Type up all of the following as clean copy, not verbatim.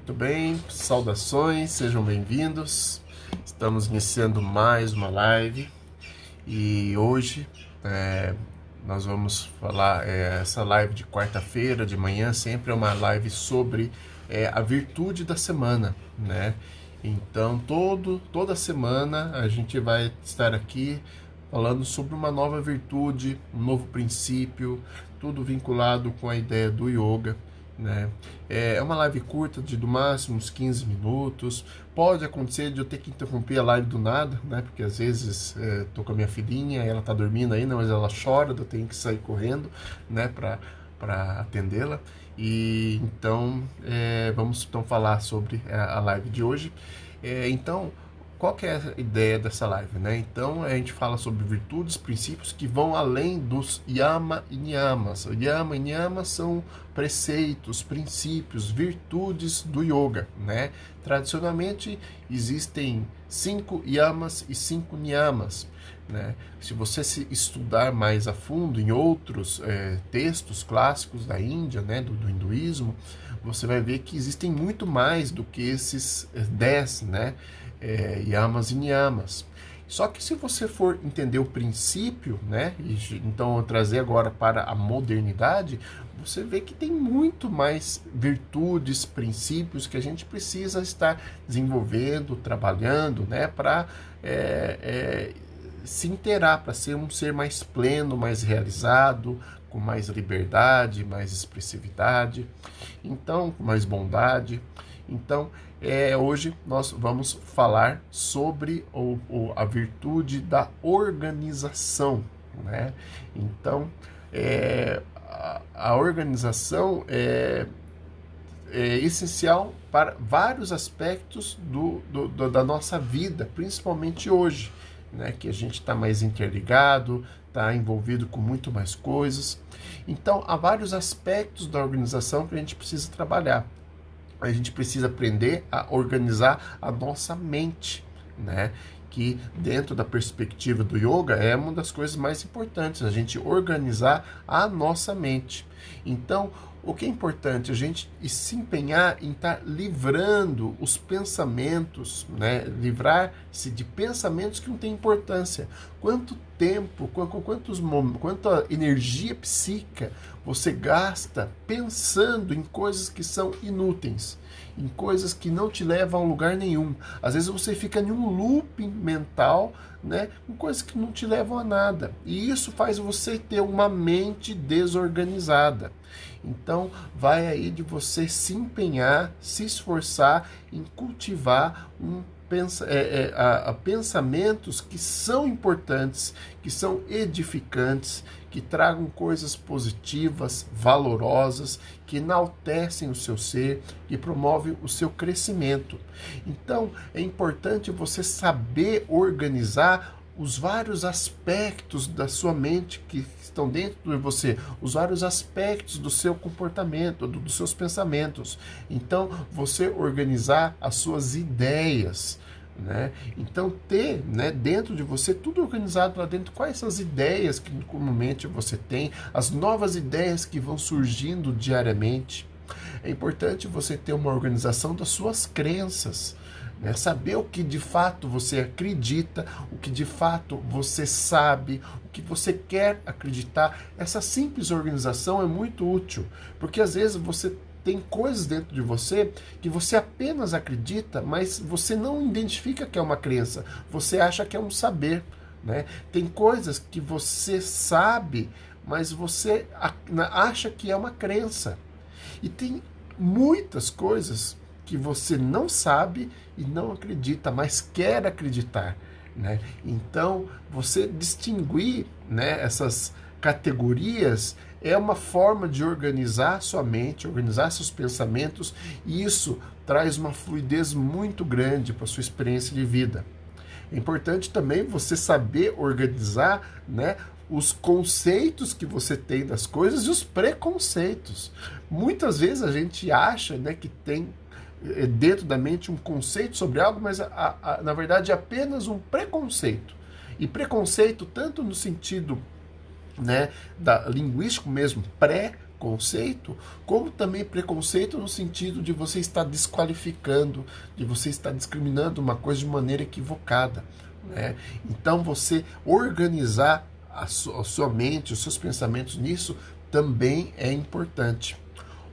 Muito bem, saudações, sejam bem-vindos. Estamos iniciando mais uma live e hoje nós vamos falar, essa live de quarta-feira de manhã sempre é uma live sobre a virtude da semana, né? Então toda semana a gente vai estar aqui falando sobre uma nova virtude, um novo princípio, tudo vinculado com a ideia do yoga, né? É uma live curta de do máximo uns 15 minutos. Pode acontecer de eu ter que interromper a live do nada, né? Porque às vezes tô com a minha filhinha, ela tá dormindo ainda, mas ela chora, eu tenho que sair correndo, né? Para atendê-la. E então vamos então falar sobre a live de hoje. Então, qual que é a ideia dessa live, né? Então, a gente fala sobre virtudes, princípios que vão além dos yama e niyamas. O yama e niyamas são preceitos, princípios, virtudes do yoga, né? Tradicionalmente, existem 5 yamas e 5 niyamas, né? Se você se estudar mais a fundo em outros textos clássicos da Índia, né, do hinduísmo, você vai ver que existem muito mais do que esses 10, né? Yamas e niyamas. Só que se você for entender o princípio, né, então eu trazer agora para a modernidade, você vê que tem muito mais virtudes, princípios que a gente precisa estar desenvolvendo, trabalhando, né, para se inteirar, para ser um ser mais pleno, mais realizado, com mais liberdade, mais expressividade, então com mais bondade. Então, hoje nós vamos falar sobre a virtude da organização, né? Então, a organização é essencial para vários aspectos da nossa vida, principalmente hoje, né? Que a gente está mais interligado, está envolvido com muito mais coisas. Então, há vários aspectos da organização que a gente precisa trabalhar. A gente precisa aprender a organizar a nossa mente, né? Que dentro da perspectiva do yoga é uma das coisas mais importantes, a gente organizar a nossa mente. Então, o que é importante? A gente se empenhar em estar livrando os pensamentos, né? Livrar-se de pensamentos que não têm importância. Quanto tempo, quanta energia psíquica você gasta pensando em coisas que são inúteis, em coisas que não te levam a lugar nenhum. Às vezes você fica em um looping mental, né, com coisas que não te levam a nada. E isso faz você ter uma mente desorganizada. Então, vai aí de você se empenhar, se esforçar em cultivar pensamentos que são importantes, que são edificantes, que tragam coisas positivas, valorosas, que enaltecem o seu ser, que promovem o seu crescimento. Então, é importante você saber organizar os vários aspectos da sua mente que estão dentro de você, os vários aspectos do seu comportamento, dos seus pensamentos. Então, você organizar as suas ideias, né? Então, ter, né, dentro de você tudo organizado lá dentro, quais são as ideias que comumente você tem, as novas ideias que vão surgindo diariamente. É importante você ter uma organização das suas crenças, né? Saber o que de fato você acredita, o que de fato você sabe, o que você quer acreditar. Essa simples organização é muito útil, porque às vezes você tem coisas dentro de você que você apenas acredita, mas você não identifica que é uma crença, você acha que é um saber, né? Tem coisas que você sabe, mas você acha que é uma crença. E tem muitas coisas que você não sabe e não acredita, mas quer acreditar, né? Então, você distinguir, né, essas categorias é uma forma de organizar sua mente, organizar seus pensamentos, e isso traz uma fluidez muito grande para a sua experiência de vida. É importante também você saber organizar, né, os conceitos que você tem das coisas e os preconceitos. Muitas vezes a gente acha, né, que tem dentro da mente um conceito sobre algo, mas na verdade é apenas um preconceito. E preconceito tanto no sentido, né, linguístico mesmo, conceito, como também preconceito no sentido de você estar desqualificando, de você estar discriminando uma coisa de maneira equivocada, né? Então você organizar a sua mente, os seus pensamentos nisso também é importante.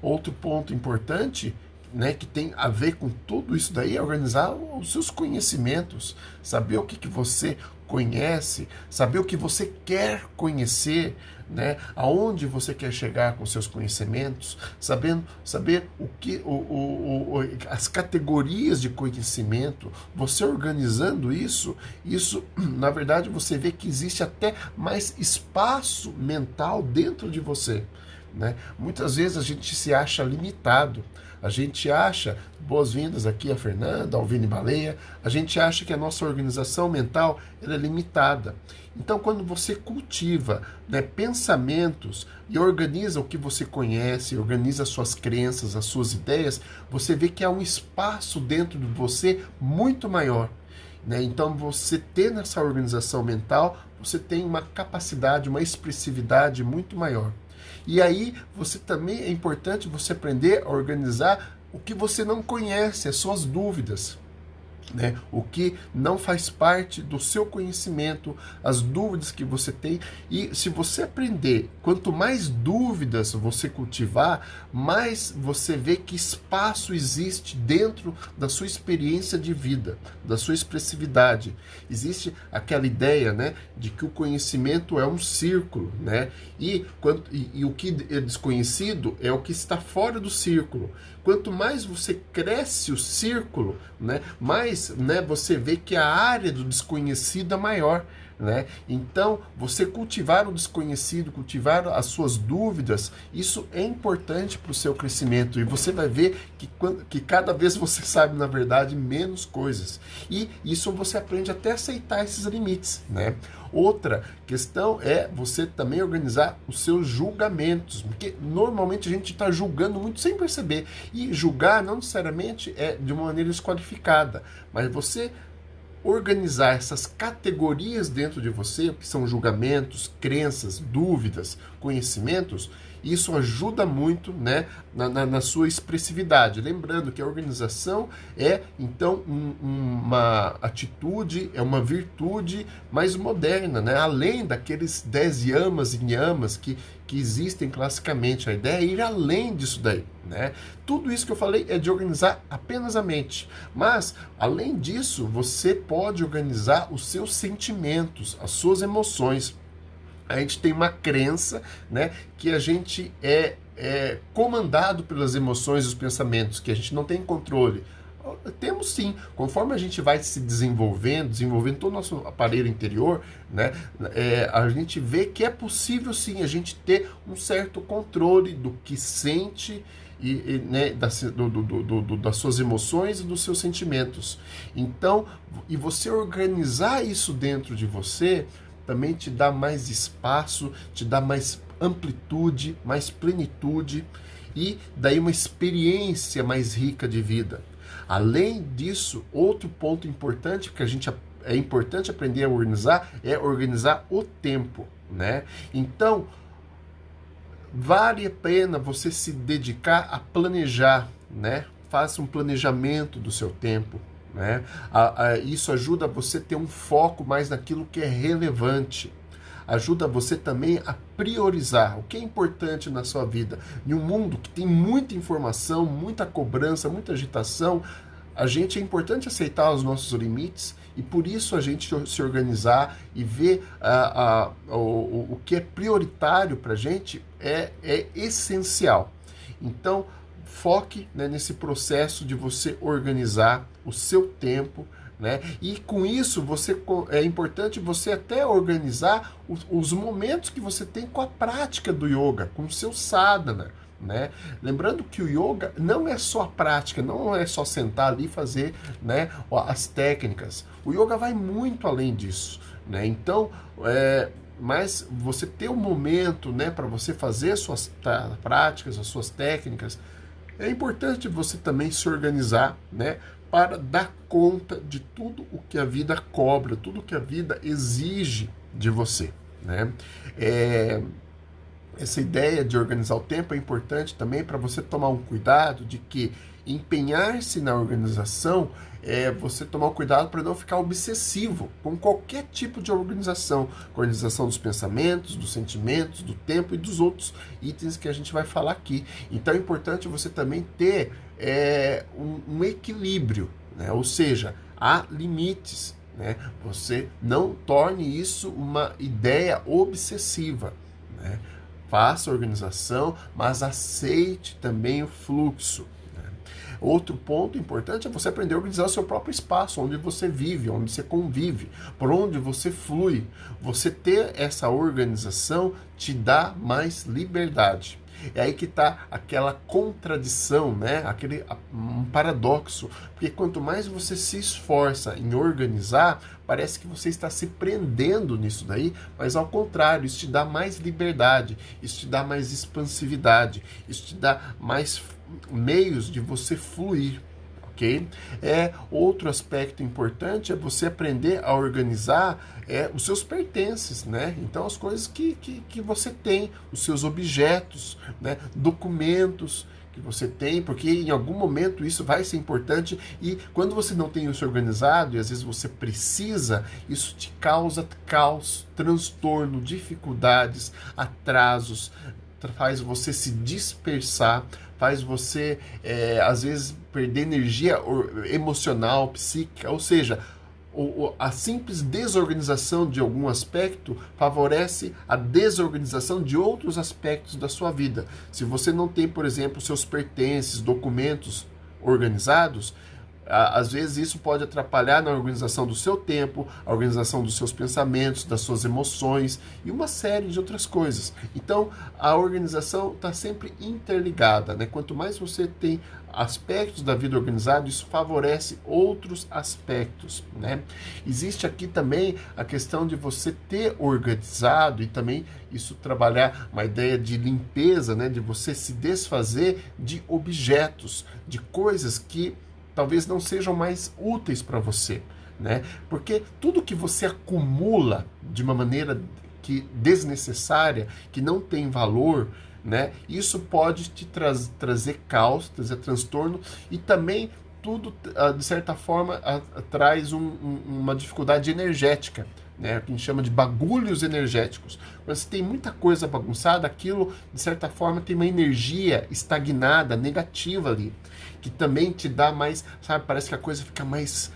Outro ponto importante, né, que tem a ver com tudo isso daí, é organizar os seus conhecimentos, saber o que você conhece, saber o que você quer conhecer, né, aonde você quer chegar com seus conhecimentos, saber o que as categorias de conhecimento, você organizando isso, na verdade você vê que existe até mais espaço mental dentro de você, né? Muitas vezes a gente se acha limitado, a gente acha, boas-vindas aqui a Fernanda, ao Vini Baleia, a gente acha que a nossa organização mental ela é limitada. Então, quando você cultiva, né, pensamentos e organiza o que você conhece, organiza as suas crenças, as suas ideias, você vê que há um espaço dentro de você muito maior, né? Então, você tendo essa organização mental, você tem uma capacidade, uma expressividade muito maior. E aí, você também é importante você aprender a organizar o que você não conhece, as suas dúvidas, né? O que não faz parte do seu conhecimento, as dúvidas que você tem. E se você aprender, quanto mais dúvidas você cultivar, mais você vê que espaço existe dentro da sua experiência de vida, da sua expressividade. Existe aquela ideia, né, de que o conhecimento é um círculo, né? E o que é desconhecido é o que está fora do círculo. Quanto mais você cresce o círculo, né, mais, né, você vê que a área do desconhecido é maior, né? Então, você cultivar o desconhecido, cultivar as suas dúvidas, isso é importante para o seu crescimento. E você vai ver que cada vez você sabe, na verdade, menos coisas. E isso você aprende até a aceitar esses limites, né? Outra questão é você também organizar os seus julgamentos, porque normalmente a gente está julgando muito sem perceber. E julgar não necessariamente é de uma maneira desqualificada, mas você organizar essas categorias dentro de você, que são julgamentos, crenças, dúvidas, conhecimentos, isso ajuda muito, né, na sua expressividade. Lembrando que a organização é, então, uma atitude, é uma virtude mais moderna, né? Além daqueles 10 yamas e niyamas que existem classicamente. A ideia é ir além disso daí, né? Tudo isso que eu falei é de organizar apenas a mente. Mas, além disso, você pode organizar os seus sentimentos, as suas emoções. A gente tem uma crença, né, que a gente é comandado pelas emoções e os pensamentos, que a gente não tem controle. Temos sim, conforme a gente vai se desenvolvendo todo o nosso aparelho interior, né, a gente vê que é possível sim a gente ter um certo controle do que sente, né, das suas emoções e dos seus sentimentos. Então, e você organizar isso dentro de você também te dá mais espaço, te dá mais amplitude, mais plenitude e daí uma experiência mais rica de vida. Além disso, outro ponto importante que é importante aprender a organizar é organizar o tempo, né? Então, vale a pena você se dedicar a planejar, né? Faça um planejamento do seu tempo, né? Isso ajuda você a ter um foco mais naquilo que é relevante. Ajuda você também a priorizar o que é importante na sua vida. Em um mundo que tem muita informação, muita cobrança, muita agitação, é importante aceitar os nossos limites e por isso a gente se organizar e ver o que é prioritário para a gente é essencial. Então, foque, né, nesse processo de você organizar o seu tempo, né? E com isso é importante você até organizar os momentos que você tem com a prática do yoga, com o seu sadhana, né? Lembrando que o yoga não é só a prática, não é só sentar ali e fazer, né, as técnicas. O yoga vai muito além disso, né? Então, mas você ter um momento, né, para você fazer as suas práticas, as suas técnicas, é importante você também se organizar, né, para dar conta de tudo o que a vida cobra, tudo o que a vida exige de você, né? essa ideia de organizar o tempo é importante também para você tomar um cuidado de que empenhar-se na organização é você tomar um cuidado para não ficar obsessivo com qualquer tipo de organização. Organização dos pensamentos, dos sentimentos, do tempo e dos outros itens que a gente vai falar aqui. Então é importante você também ter um equilíbrio, né? Ou seja, há limites, né? Você não torne isso uma ideia obsessiva, né? Faça a organização, mas aceite também o fluxo. Outro ponto importante é você aprender a organizar o seu próprio espaço, onde você vive, onde você convive, por onde você flui. Você ter essa organização te dá mais liberdade. É aí que está aquela contradição, né? Um paradoxo. Porque quanto mais você se esforça em organizar, parece que você está se prendendo nisso daí, mas ao contrário, isso te dá mais liberdade, isso te dá mais expansividade, isso te dá mais meios de você fluir, ok? Outro aspecto importante é você aprender a organizar os seus pertences, né? Então, as coisas que você tem, os seus objetos, né? Documentos que você tem, porque em algum momento isso vai ser importante e quando você não tem isso organizado e às vezes você precisa, isso te causa caos, transtorno, dificuldades, atrasos, faz você se dispersar, faz você, às vezes, perder energia emocional, psíquica, ou seja, a simples desorganização de algum aspecto favorece a desorganização de outros aspectos da sua vida. Se você não tem, por exemplo, seus pertences, documentos organizados, às vezes isso pode atrapalhar na organização do seu tempo, a organização dos seus pensamentos, das suas emoções e uma série de outras coisas. Então, a organização está sempre interligada, né? Quanto mais você tem aspectos da vida organizada, isso favorece outros aspectos, né? Existe aqui também a questão de você ter organizado e também isso trabalhar uma ideia de limpeza, né? De você se desfazer de objetos, de coisas que talvez não sejam mais úteis para você, né? Porque tudo que você acumula de uma maneira desnecessária, que não tem valor, né? Isso pode te trazer caos, trazer transtorno e também tudo, de certa forma, traz uma dificuldade energética, né? Que a gente chama de bagulhos energéticos. Quando você tem muita coisa bagunçada, aquilo, de certa forma, tem uma energia estagnada, negativa ali, que também te dá mais, sabe, parece que a coisa fica mais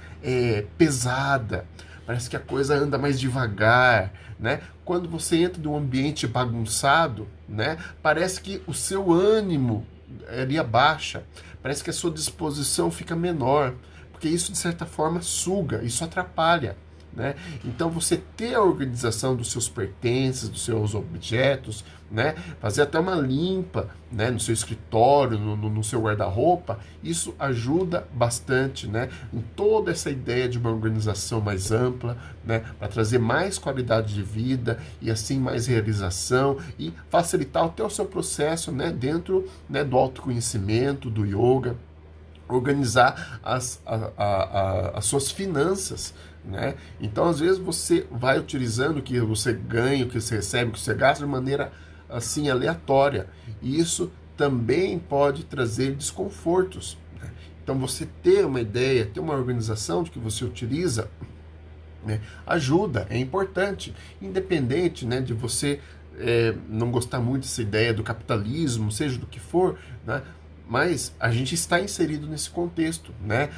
pesada, parece que a coisa anda mais devagar, né? Quando você entra num ambiente bagunçado, né, parece que o seu ânimo ali abaixa, parece que a sua disposição fica menor, porque isso, de certa forma, suga, isso atrapalha, né? Então, você ter a organização dos seus pertences, dos seus objetos, né? Fazer até uma limpa, né? No seu escritório, no seu guarda-roupa, isso ajuda bastante, né? Em toda essa ideia de uma organização mais ampla, né? Para trazer mais qualidade de vida e assim mais realização e facilitar até o seu processo, né? Dentro, né, do autoconhecimento, do yoga, organizar as suas finanças, né? Então, às vezes, você vai utilizando o que você ganha, o que você recebe, o que você gasta de maneira assim aleatória. E isso também pode trazer desconfortos, né? Então, você ter uma ideia, ter uma organização de que você utiliza, né, ajuda, é importante, independente, né, de você não gostar muito dessa ideia do capitalismo, seja do que for, né? Mas a gente está inserido nesse contexto, né?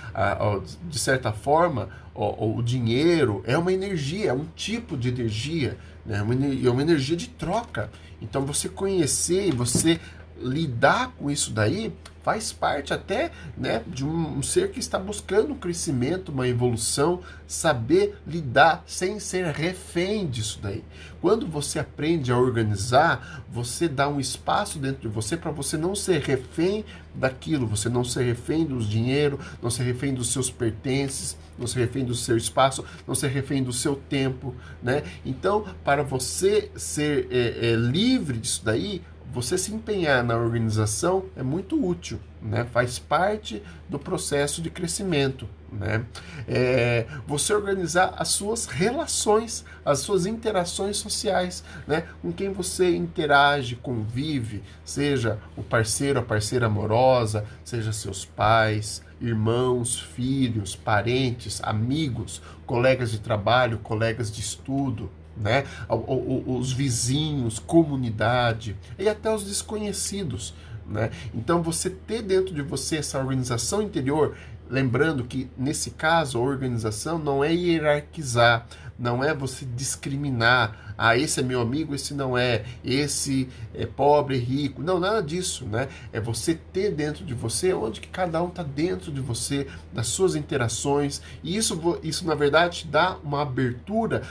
De certa forma, o dinheiro é uma energia, é um tipo de energia, né? É uma energia de troca. Então, você conhecer e você lidar com isso daí faz parte até, né, de um ser que está buscando um crescimento, uma evolução, saber lidar sem ser refém disso daí. Quando você aprende a organizar, você dá um espaço dentro de você para você não ser refém daquilo, você não ser refém do dinheiro, não ser refém dos seus pertences, não ser refém do seu espaço, não ser refém do seu tempo, né? Então, para você ser livre disso daí, você se empenhar na organização é muito útil, né? Faz parte do processo de crescimento, né? Você organizar as suas relações, as suas interações sociais, né? Com quem você interage, convive, seja o parceiro, a parceira amorosa, seja seus pais, irmãos, filhos, parentes, amigos, colegas de trabalho, colegas de estudo, né? Os vizinhos, comunidade e até os desconhecidos, né? Então você ter dentro de você essa organização interior, lembrando que nesse caso a organização não é hierarquizar, não é você discriminar, esse é meu amigo, esse não é, esse é pobre, rico, não, nada disso, né? É você ter dentro de você onde que cada um está dentro de você, das suas interações, e isso na verdade dá uma abertura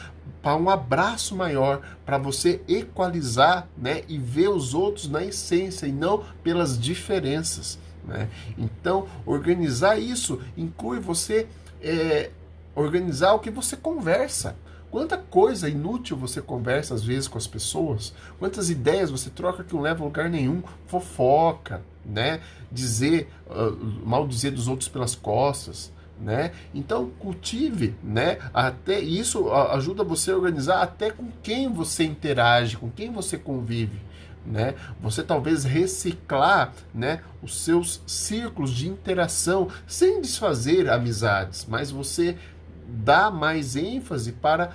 para um abraço maior, para você equalizar, né, e ver os outros na essência e não pelas diferenças, né? Então, organizar isso inclui você organizar o que você conversa. Quanta coisa inútil você conversa às vezes com as pessoas, quantas ideias você troca que não leva a lugar nenhum, fofoca, né? Maldizer dos outros pelas costas, né? Então cultive, né? Até isso ajuda você a organizar até com quem você interage, com quem você convive, né? Você talvez reciclar, né, os seus círculos de interação sem desfazer amizades, mas você dá mais ênfase para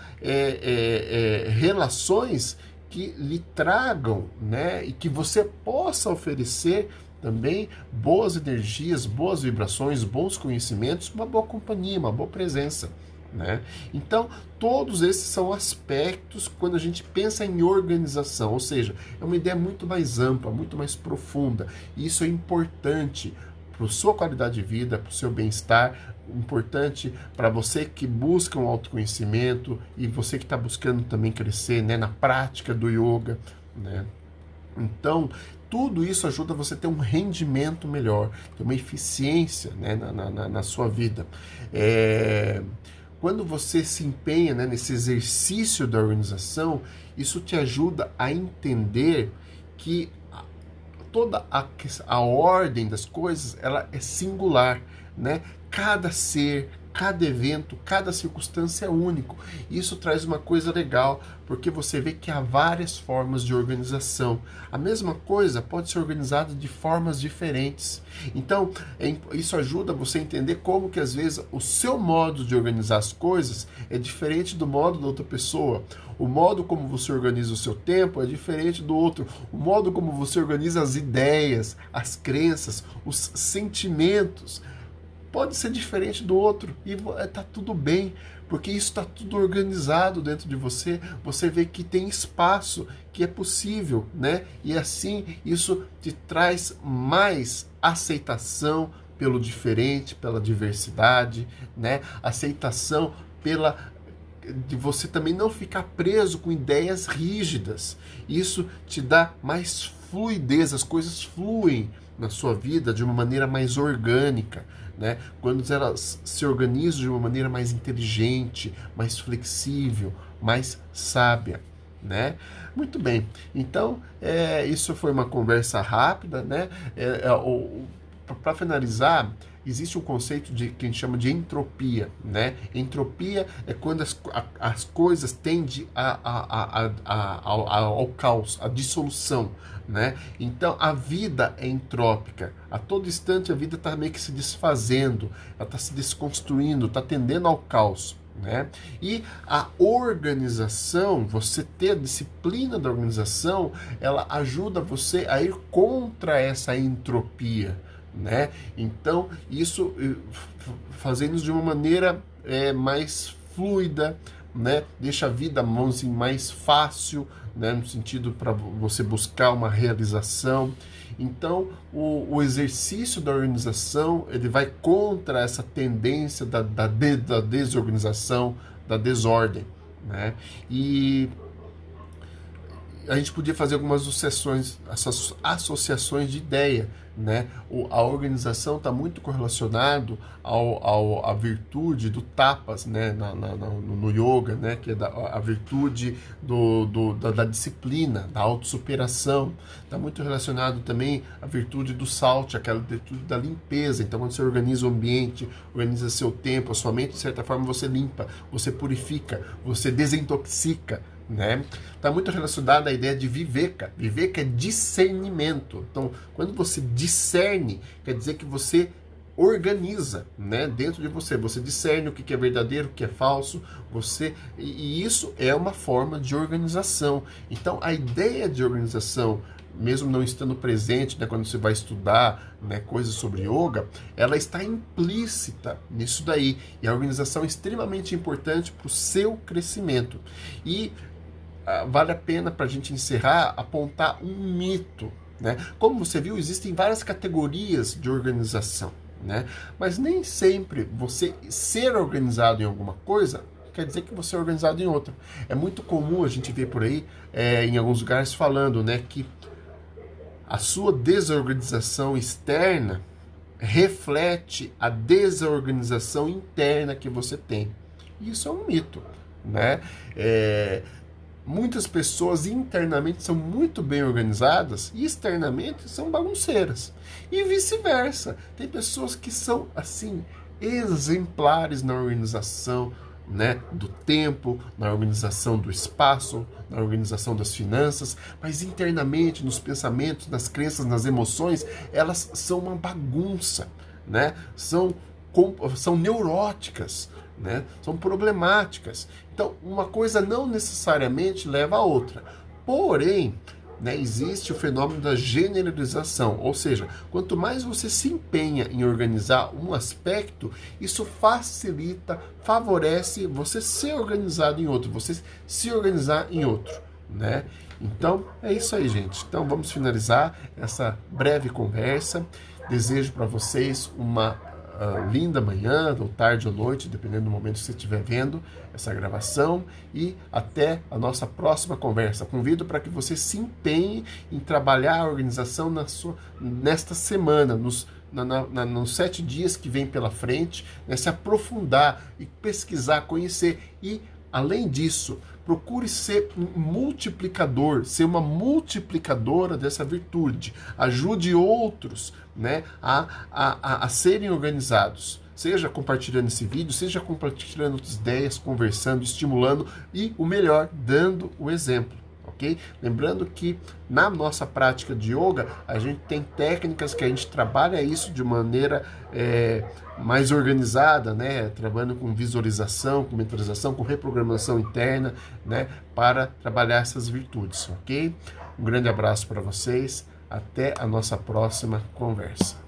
relações que lhe tragam, né, e que você possa oferecer também boas energias, boas vibrações, bons conhecimentos, uma boa companhia, uma boa presença, né? Então, todos esses são aspectos quando a gente pensa em organização, ou seja, é uma ideia muito mais ampla, muito mais profunda, e isso é importante para a sua qualidade de vida, para o seu bem-estar, importante para você que busca um autoconhecimento e você que está buscando também crescer, né, na prática do yoga, né? Então, tudo isso ajuda você a ter um rendimento melhor, ter uma eficiência, né, na sua vida. Quando você se empenha, né, nesse exercício da organização, isso te ajuda a entender que toda a ordem das coisas, ela é singular, né? Cada ser, cada evento, cada circunstância é único. Isso traz uma coisa legal, porque você vê que há várias formas de organização. A mesma coisa pode ser organizada de formas diferentes. Então, isso ajuda você a entender como que às vezes o seu modo de organizar as coisas é diferente do modo da outra pessoa. O modo como você organiza o seu tempo é diferente do outro. O modo como você organiza as ideias, as crenças, os sentimentos pode ser diferente do outro e está tudo bem, porque isso está tudo organizado dentro de você. Você vê que tem espaço, que é possível, né? E assim isso te traz mais aceitação pelo diferente, pela diversidade, né? Aceitação de você também não ficar preso com ideias rígidas. Isso te dá mais fluidez, as coisas fluem na sua vida de uma maneira mais orgânica, né? Quando elas se organizam de uma maneira mais inteligente, mais flexível, mais sábia, né? Muito bem, então isso foi uma conversa rápida, né? Para finalizar, existe um conceito que a gente chama de entropia, né? Entropia é quando as coisas tendem ao caos, à dissolução, né? Então a vida é entrópica. A todo instante a vida está meio que se desfazendo, ela está se desconstruindo, está tendendo ao caos, né? E a organização, você ter a disciplina da organização, ela ajuda você a ir contra essa entropia, né? Então isso fazendo de uma maneira mais fluida, né? Deixa a vida, vamos assim, mais fácil, né? No sentido para você buscar uma realização. Então o exercício da organização ele vai contra essa tendência da desorganização, da desordem, né? E a gente podia fazer algumas associações de ideia, né? A organização está muito correlacionado à virtude do tapas, né? No yoga, né? Que é a virtude da disciplina, da autossuperação. Está muito relacionado também à virtude do salt, aquela virtude da limpeza. Então, quando você organiza o ambiente, organiza seu tempo, a sua mente, de certa forma, você limpa, você purifica, você desintoxica, né? Está muito relacionado à ideia de viveka. Viveka é discernimento. Então, quando você discerne, quer dizer que você organiza, né? Dentro de você. Você discerne o que é verdadeiro, o que é falso. E isso é uma forma de organização. Então, a ideia de organização, mesmo não estando presente, né, quando você vai estudar, né, coisas sobre yoga, ela está implícita nisso daí. E a organização é extremamente importante para o seu crescimento. E vale a pena, para a gente encerrar, apontar um mito, né? Como você viu, existem várias categorias de organização, né? Mas nem sempre você ser organizado em alguma coisa quer dizer que você é organizado em outra. É muito comum a gente ver por aí, em alguns lugares, falando, né, que a sua desorganização externa reflete a desorganização interna que você tem. Isso é um mito, né? Muitas pessoas internamente são muito bem organizadas e externamente são bagunceiras. E vice-versa. Tem pessoas que são, assim, exemplares na organização, né, do tempo, na organização do espaço, na organização das finanças, mas internamente, nos pensamentos, nas crenças, nas emoções, elas são uma bagunça, né? São neuróticas, né? São problemáticas. Então, uma coisa não necessariamente leva a outra. Porém, né, existe o fenômeno da generalização, ou seja, quanto mais você se empenha em organizar um aspecto, isso facilita, favorece você ser organizado em outro, você se organizar em outro, né? Então, é isso aí, gente. Então, vamos finalizar essa breve conversa. Desejo para vocês uma linda manhã, ou tarde ou noite, dependendo do momento que você estiver vendo essa gravação, e até a nossa próxima conversa. Convido para que você se empenhe em trabalhar a organização nesta semana, nos 7 dias que vem pela frente, né, se aprofundar e pesquisar, conhecer e, além disso, procure ser um multiplicador, ser uma multiplicadora dessa virtude. Ajude outros, né, a serem organizados. Seja compartilhando esse vídeo, seja compartilhando outras ideias, conversando, estimulando e, o melhor, dando o exemplo. Ok? Lembrando que na nossa prática de yoga, a gente tem técnicas que a gente trabalha isso de maneira mais organizada, né? Trabalhando com visualização, com mentalização, com reprogramação interna, né? Para trabalhar essas virtudes, ok? Um grande abraço para vocês, até a nossa próxima conversa.